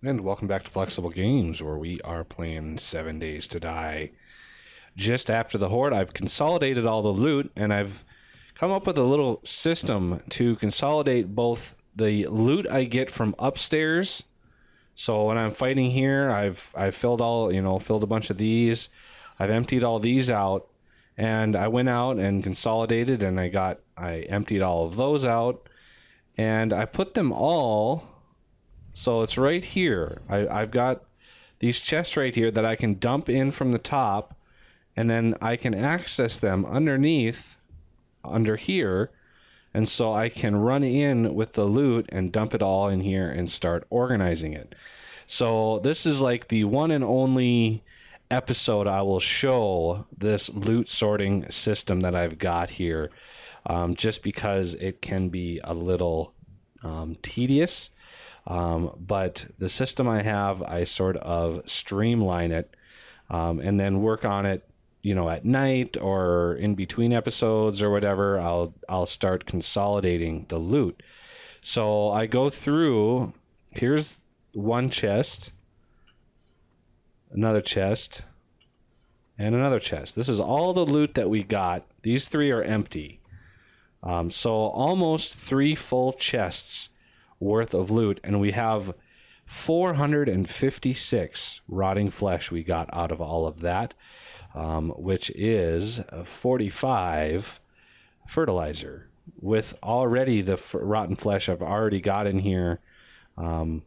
And welcome back to Flexible Games, where we are playing 7 Days to Die. Just after the Horde, I've consolidated all the loot, and I've come up with a little system to consolidate both the loot I get from upstairs. So when I'm fighting here, I've filled filled a bunch of these. I've emptied all these out, and I went out and consolidated, and I emptied all of those out, and I put them all. So it's right here. I've got these chests right here that I can dump in from the top, and then I can access them underneath, under here, and so I can run in with the loot and dump it all in here and start organizing it. So this is like the one and only episode I will show this loot sorting system that I've got here, just because it can be a little tedious. But the system I have, I sort of streamline it, and then work on it, at night or in between episodes or whatever. I'll start consolidating the loot. So I go through, here's one chest, another chest, and another chest. This is all the loot that we got. These three are empty. So almost 3 full chests worth of loot, and we have 456 rotting flesh we got out of all of that, which is 45 fertilizer. With already the rotten flesh I've already got in here, we'll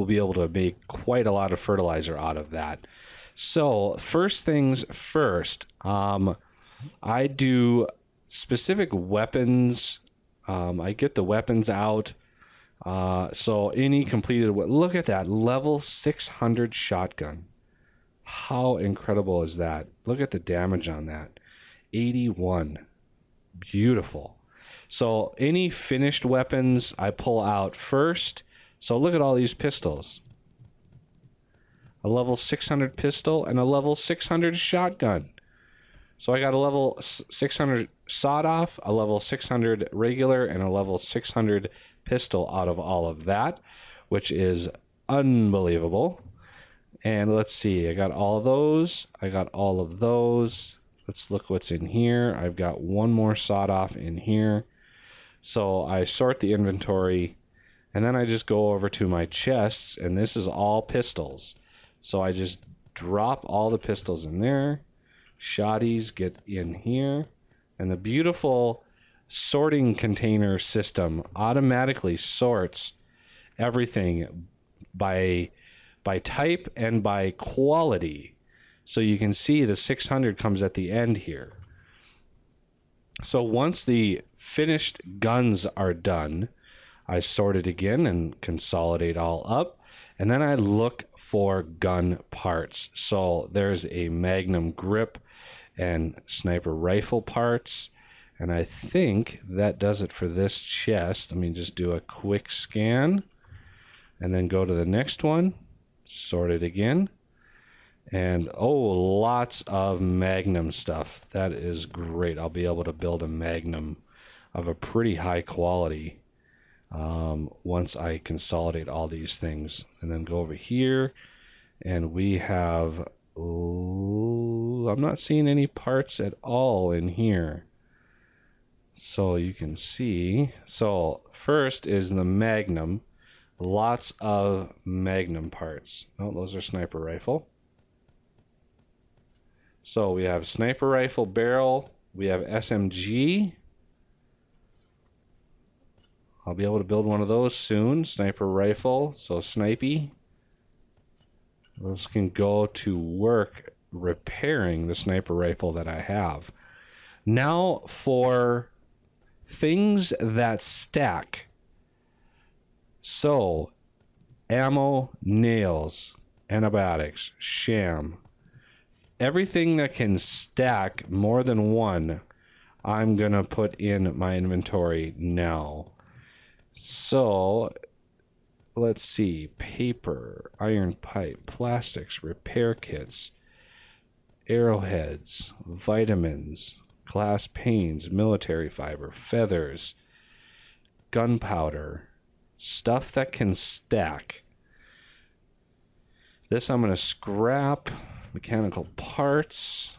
be able to make quite a lot of fertilizer out of that. So first things first, I do specific weapons. I get the weapons out. So any completed, look at that, level 600 shotgun. How incredible is that? Look at the damage on that. 81. Beautiful. So any finished weapons I pull out first. So look at all these pistols. A level 600 pistol and a level 600 shotgun. So I got a level 600 sawed-off, a level 600 regular, and a level 600 pistol out of all of that, which is unbelievable. And let's see, I got all of those. I got all of those. Let's look what's in here. I've got one more sawed-off in here. So I sort the inventory, and then I just go over to my chests, and this is all pistols. So I just drop all the pistols in there. Shotties get in here, and the beautiful sorting container system automatically sorts everything by type and by quality. So you can see the 600 comes at the end here. So once the finished guns are done, I sort it again and consolidate all up. And then I look for gun parts. So there's a Magnum grip and sniper rifle parts. And I think that does it for this chest. Let me just do a quick scan and then go to the next one, sort it again. And lots of Magnum stuff. That is great. I'll be able to build a Magnum of a pretty high quality once I consolidate all these things. And then go over here, and we have, I'm not seeing any parts at all in here. So you can see, so first is the Magnum, lots of Magnum parts. Oh, those are sniper rifle. So we have sniper rifle barrel, we have SMG. I'll be able to build one of those soon. Sniper rifle, so snipey. Those can go to work repairing the sniper rifle that I have. Now for things that stack. So ammo, nails, antibiotics, sham. Everything that can stack more than one, I'm going to put in my inventory now. So let's see, paper, iron pipe, plastics, repair kits, arrowheads, vitamins, glass panes, military fiber, feathers, gunpowder, stuff that can stack. This I'm going to scrap mechanical parts.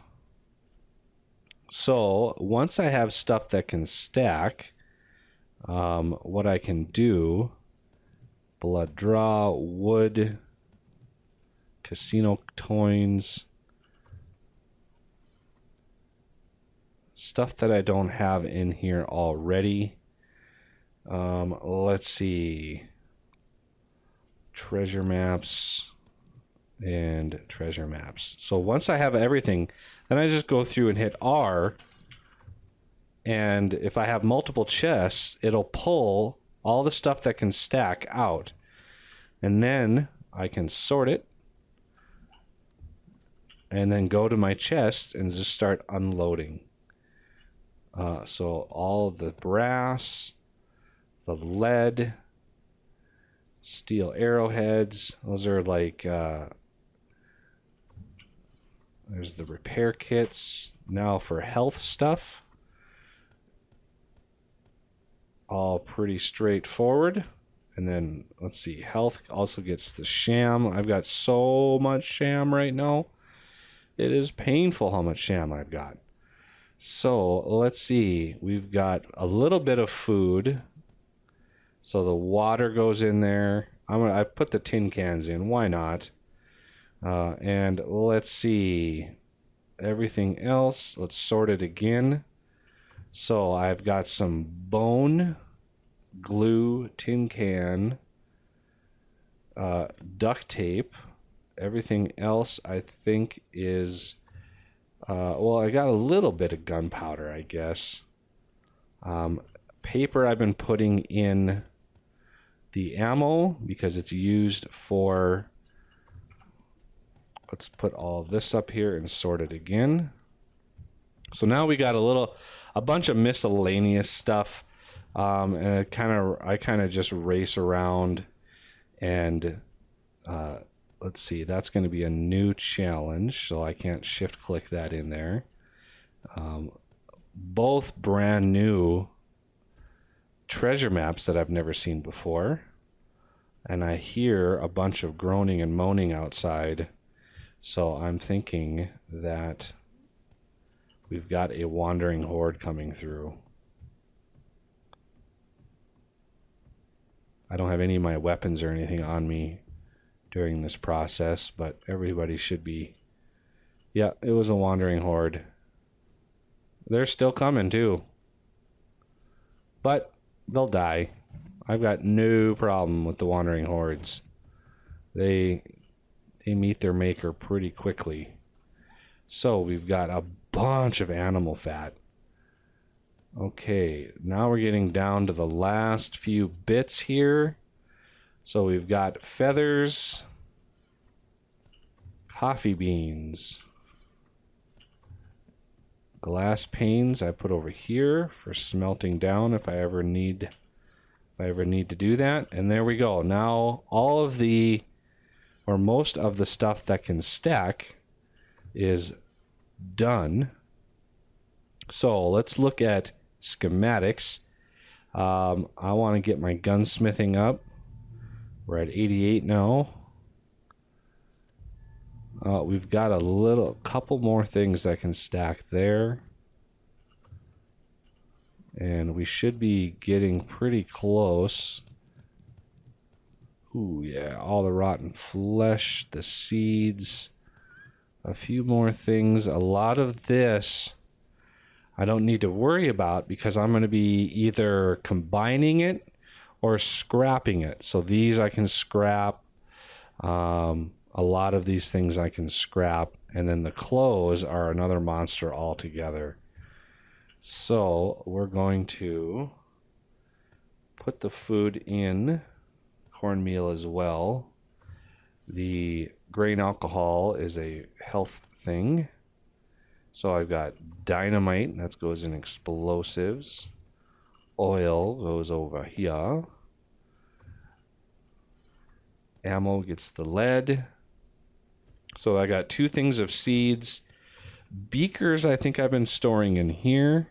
So once I have stuff that can stack, what I can do, blood draw, wood, casino coins, stuff that I don't have in here already. Let's see. Treasure maps and treasure maps. So once I have everything, then I just go through and hit R. And if I have multiple chests, it'll pull all the stuff that can stack out. And then I can sort it. And then go to my chest and just start unloading. So all the brass, the lead, steel arrowheads, those are like, there's the repair kits. Now for health stuff, all pretty straightforward. And then let's see, health also gets the sham. I've got so much sham right now. It is painful how much sham I've got. So let's see, we've got a little bit of food. So the water goes in there. I put the tin cans in. Why not? And let's see, everything else. Let's sort it again. So I've got some bone, glue, tin can, duct tape. Everything else I think is, well, I got a little bit of gunpowder, I guess. Paper I've been putting in the ammo because it's used for, let's put all this up here and sort it again. So now we got a bunch of miscellaneous stuff, and I kind of just race around and, let's see, that's going to be a new challenge, so I can't shift click that in there. Both brand new treasure maps that I've never seen before. And I hear a bunch of groaning and moaning outside. So I'm thinking that we've got a wandering horde coming through. I don't have any of my weapons or anything on me during this process, but everybody should be. Yeah, it was a wandering horde. They're still coming too. But they'll die. I've got no problem with the wandering hordes. They meet their maker pretty quickly. So we've got a bunch of animal fat. Okay, now we're getting down to the last few bits here. So we've got feathers, coffee beans, glass panes I put over here for smelting down if I ever need to do that. And there we go. Now all of the, or most of the stuff that can stack is done. So let's look at schematics. I want to get my gunsmithing up. We're at 88 now. We've got a couple more things that can stack there. And we should be getting pretty close. Ooh, yeah, all the rotten flesh, the seeds, a few more things. A lot of this I don't need to worry about because I'm going to be either combining it or scrapping it. So these I can scrap. A lot of these things I can scrap. And then the clothes are another monster altogether. So we're going to put the food in cornmeal as well. The grain alcohol is a health thing. So I've got dynamite, that goes in explosives. Oil goes over here. Ammo gets the lead. So I got 2 things of seeds. Beakers I think I've been storing in here.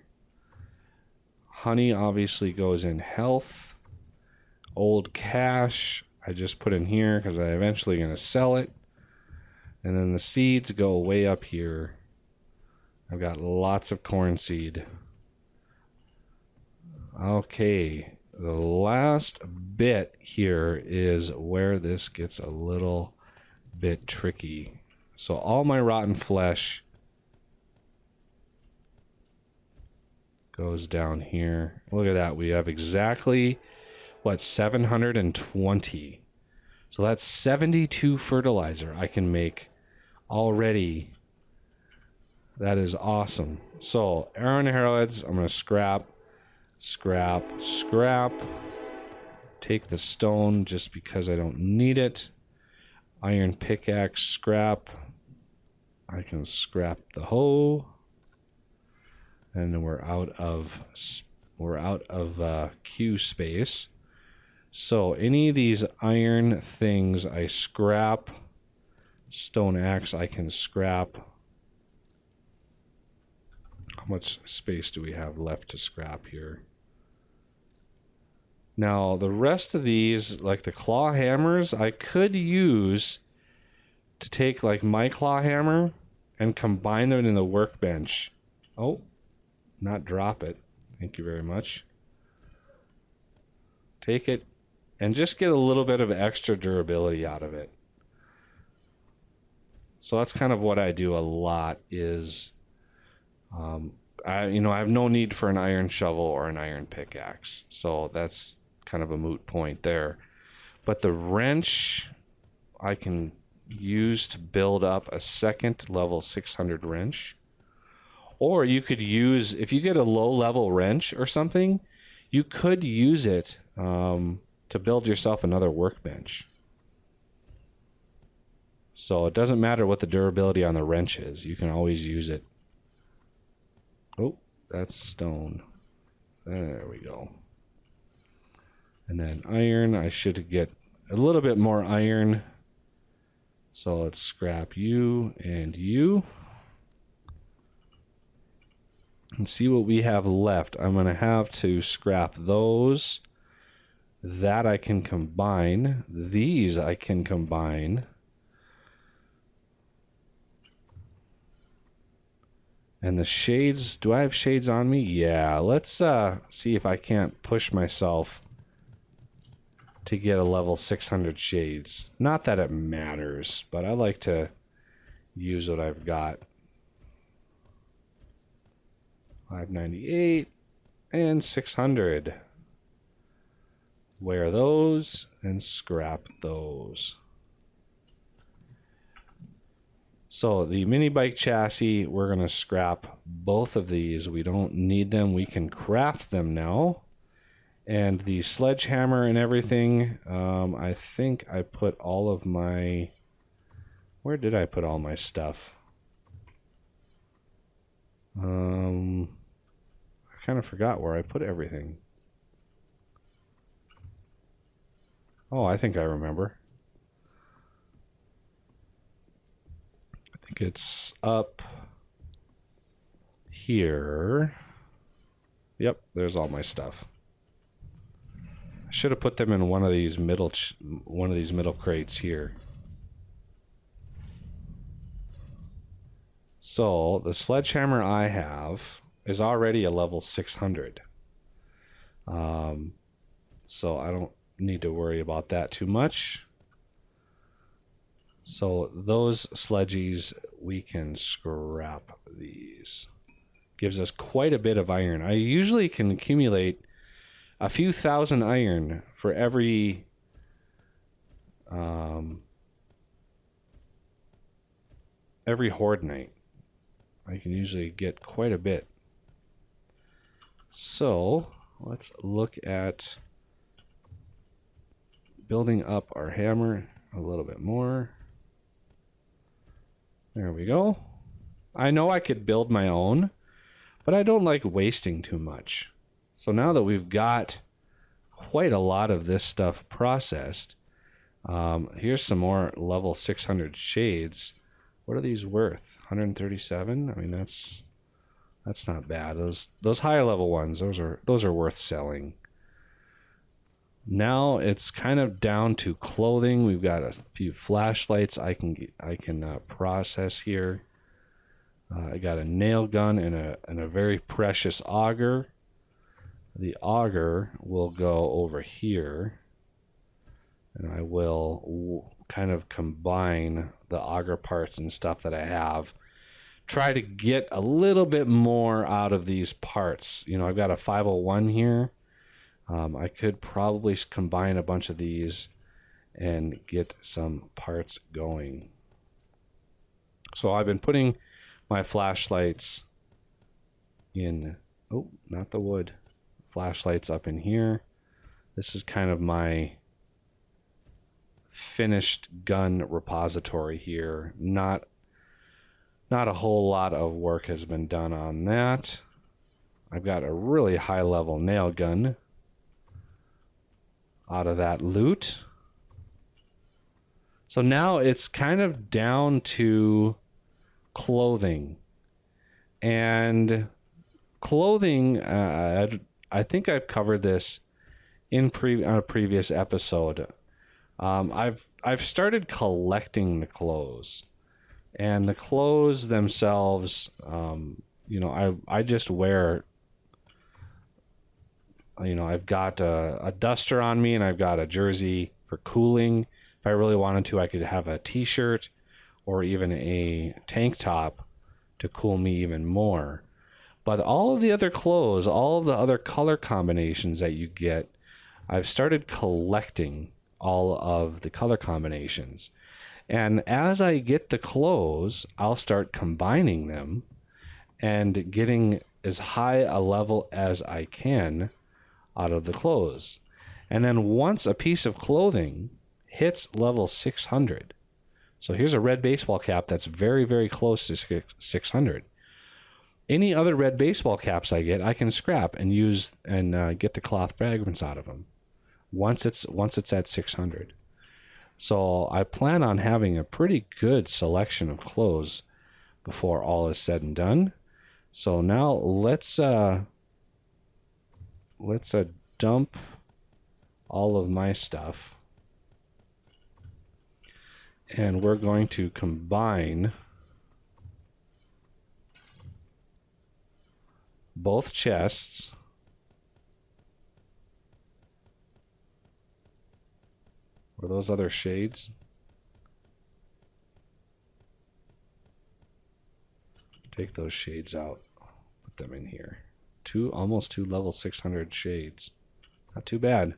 Honey obviously goes in health. Old cash I just put in here because I'm eventually going to sell it. And then the seeds go way up here. I've got lots of corn seed. Okay, the last bit here is where this gets a little bit tricky. So all my rotten flesh goes down here. Look at that. We have exactly, what, 720. So that's 72 fertilizer I can make already. That is awesome. So iron arrowheads, I'm going to scrap. Take the stone just because I don't need it. Iron pickaxe, scrap. I can scrap the hoe. And then we're out of queue space. So any of these iron things I scrap. Stone axe I can scrap. How much space do we have left to scrap here? Now, the rest of these, like the claw hammers, I could use to take like my claw hammer and combine them in the workbench. Oh, not drop it. Thank you very much. Take it and just get a little bit of extra durability out of it. So that's kind of what I do a lot is... I have no need for an iron shovel or an iron pickaxe, so that's kind of a moot point there. But the wrench I can use to build up a second level 600 wrench. Or you could use, if you get a low level wrench or something, you could use it to build yourself another workbench. So it doesn't matter what the durability on the wrench is, you can always use it. Oh, that's stone. There we go. And then iron, I should get a little bit more iron. So let's scrap you and you. And see what we have left. I'm going to have to scrap those. That I can combine. These I can combine. And the shades, do I have shades on me? Yeah, let's see if I can't push myself to get a level 600 shades. Not that it matters, but I like to use what I've got. 598 and 600. Wear those and scrap those. So the mini bike chassis, we're going to scrap both of these. We don't need them. We can craft them now. And the sledgehammer and everything, I think I put all of my... Where did I put all my stuff? I kind of forgot where I put everything. Oh, I think I remember. I think it's up here. Yep, there's all my stuff. I should have put them in one of these middle crates here. So the sledgehammer I have is already a level 600. So I don't need to worry about that too much. So those sledgies, we can scrap these. Gives us quite a bit of iron. I usually can accumulate a few thousand iron for every horde night. I can usually get quite a bit. So let's look at building up our hammer a little bit more. There we go. I know I could build my own, but I don't like wasting too much. So now that we've got quite a lot of this stuff processed, here's some more level 600 shades. What are these worth? 137? I mean, that's not bad. Those higher level ones, those are worth selling. Now it's kind of down to clothing. We've got a few flashlights I can process here. I got a nail gun and a very precious auger. The auger will go over here, and I will kind of combine the auger parts and stuff that I have. Try to get a little bit more out of these parts. You know, I've got a 501 here. I could probably combine a bunch of these and get some parts going. So I've been putting my flashlights in, oh, not the wood. Flashlights up in here. This is kind of my finished gun repository here. Not a whole lot of work has been done on that. I've got a really high level nail gun out of that loot. So now it's kind of down to clothing. And clothing, I think I've covered this on a previous episode. I've started collecting the clothes, and the clothes themselves, you know, I just wear. You know, I've got a duster on me, and I've got a jersey for cooling. If I really wanted to, I could have a t-shirt or even a tank top to cool me even more. But all of the other clothes, all of the other color combinations that you get, I've started collecting all of the color combinations. And as I get the clothes, I'll start combining them and getting as high a level as I can out of the clothes. And then once a piece of clothing hits level 600, so here's a red baseball cap that's very, very close to 600. Any other red baseball caps I get, I can scrap and use and get the cloth fragments out of them once it's at 600. So I plan on having a pretty good selection of clothes before all is said and done. So now let's dump all of my stuff, and we're going to combine both chests. Were those other shades? Take those shades out. Put them in here. Almost two level 600 shades. Not too bad.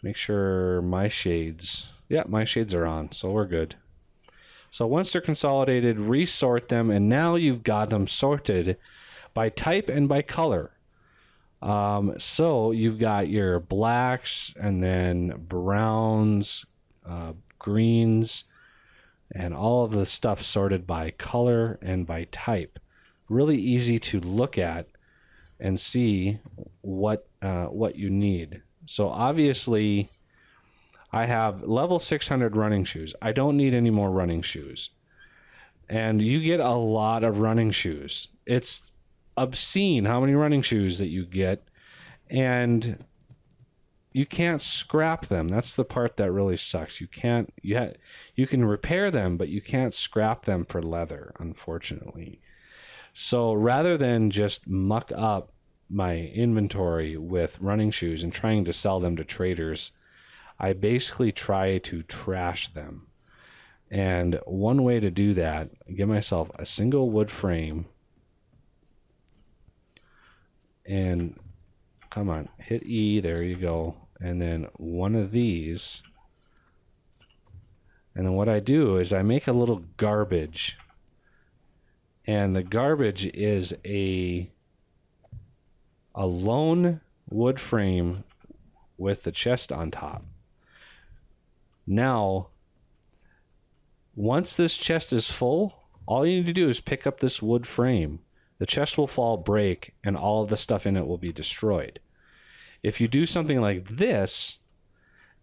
Make sure my shades... Yeah, my shades are on, so we're good. So once they're consolidated, resort them, and now you've got them sorted by type and by color. So you've got your blacks, and then browns, greens, and all of the stuff sorted by color and by type. Really easy to look at and see what you need. So obviously, I have level 600 running shoes. I don't need any more running shoes. And you get a lot of running shoes. It's obscene how many running shoes that you get, and you can't scrap them. That's the part that really sucks. You can repair them, but you can't scrap them for leather, unfortunately. So rather than just muck up my inventory with running shoes and trying to sell them to traders, I basically try to trash them. And one way to do that, get myself a single wood frame, and come on, hit E, there you go, and then one of these. And then what I do is I make a little garbage, and the garbage is a lone wood frame with the chest on top. Now, once this chest is full, all you need to do is pick up this wood frame. The chest will fall, break, and all of the stuff in it will be destroyed. If you do something like this,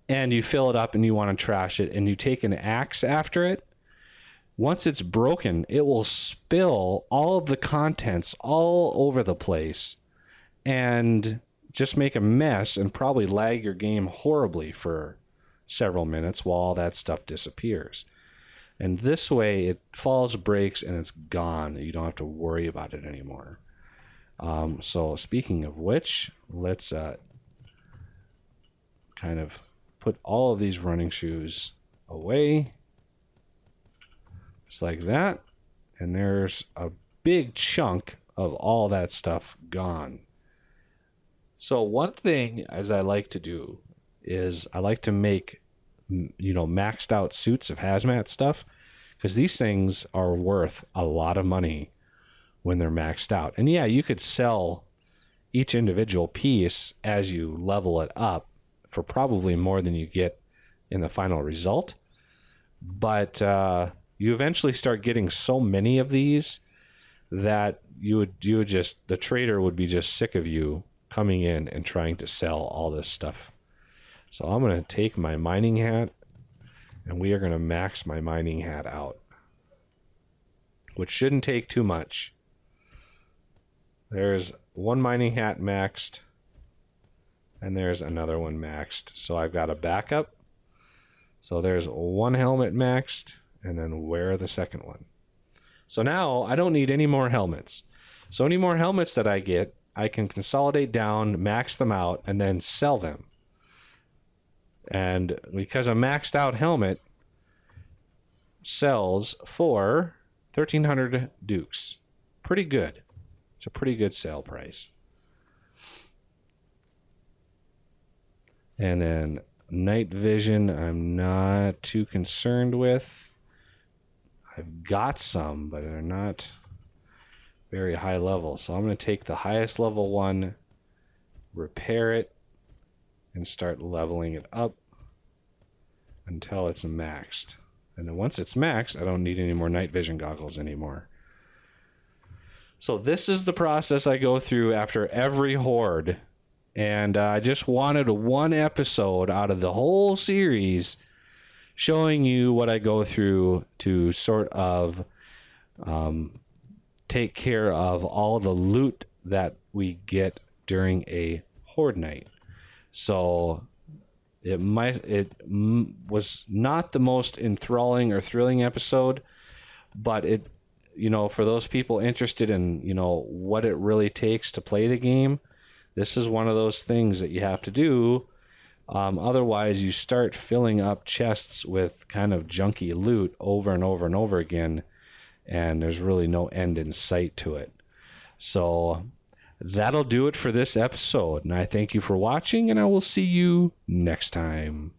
and you fill it up and you want to trash it, and you take an axe after it, once it's broken, it will spill all of the contents all over the place and just make a mess and probably lag your game horribly for several minutes while all that stuff disappears. And this way it falls, breaks, and it's gone. You don't have to worry about it anymore. So speaking of which, let's kind of put all of these running shoes away. Just like that. And there's a big chunk of all that stuff gone. So one thing as I like to do is I like to make, maxed out suits of hazmat stuff, because these things are worth a lot of money when they're maxed out. And yeah, you could sell each individual piece as you level it up for probably more than you get in the final result. But you eventually start getting so many of these that the trader would be just sick of you coming in and trying to sell all this stuff. So I'm going to take my mining hat and we are going to max my mining hat out, which shouldn't take too much. There's one mining hat maxed and there's another one maxed. So I've got a backup. So there's one helmet maxed and then wear the second one. So now I don't need any more helmets. So any more helmets that I get, I can consolidate down, max them out, and then sell them. And because a maxed out helmet sells for 1,300 dukes. Pretty good. It's a pretty good sale price. And then night vision, I'm not too concerned with. I've got some, but they're not very high level. So I'm going to take the highest level one, repair it, and start leveling it up until it's maxed. And then once it's maxed, I don't need any more night vision goggles anymore. So this is the process I go through after every horde. And I just wanted one episode out of the whole series showing you what I go through to sort of take care of all the loot that we get during a horde night. So it was not the most enthralling or thrilling episode, but it, for those people interested in, what it really takes to play the game, this is one of those things that you have to do. Otherwise, you start filling up chests with kind of junky loot over and over and over again, and there's really no end in sight to it. So that'll do it for this episode, and I thank you for watching, and I will see you next time.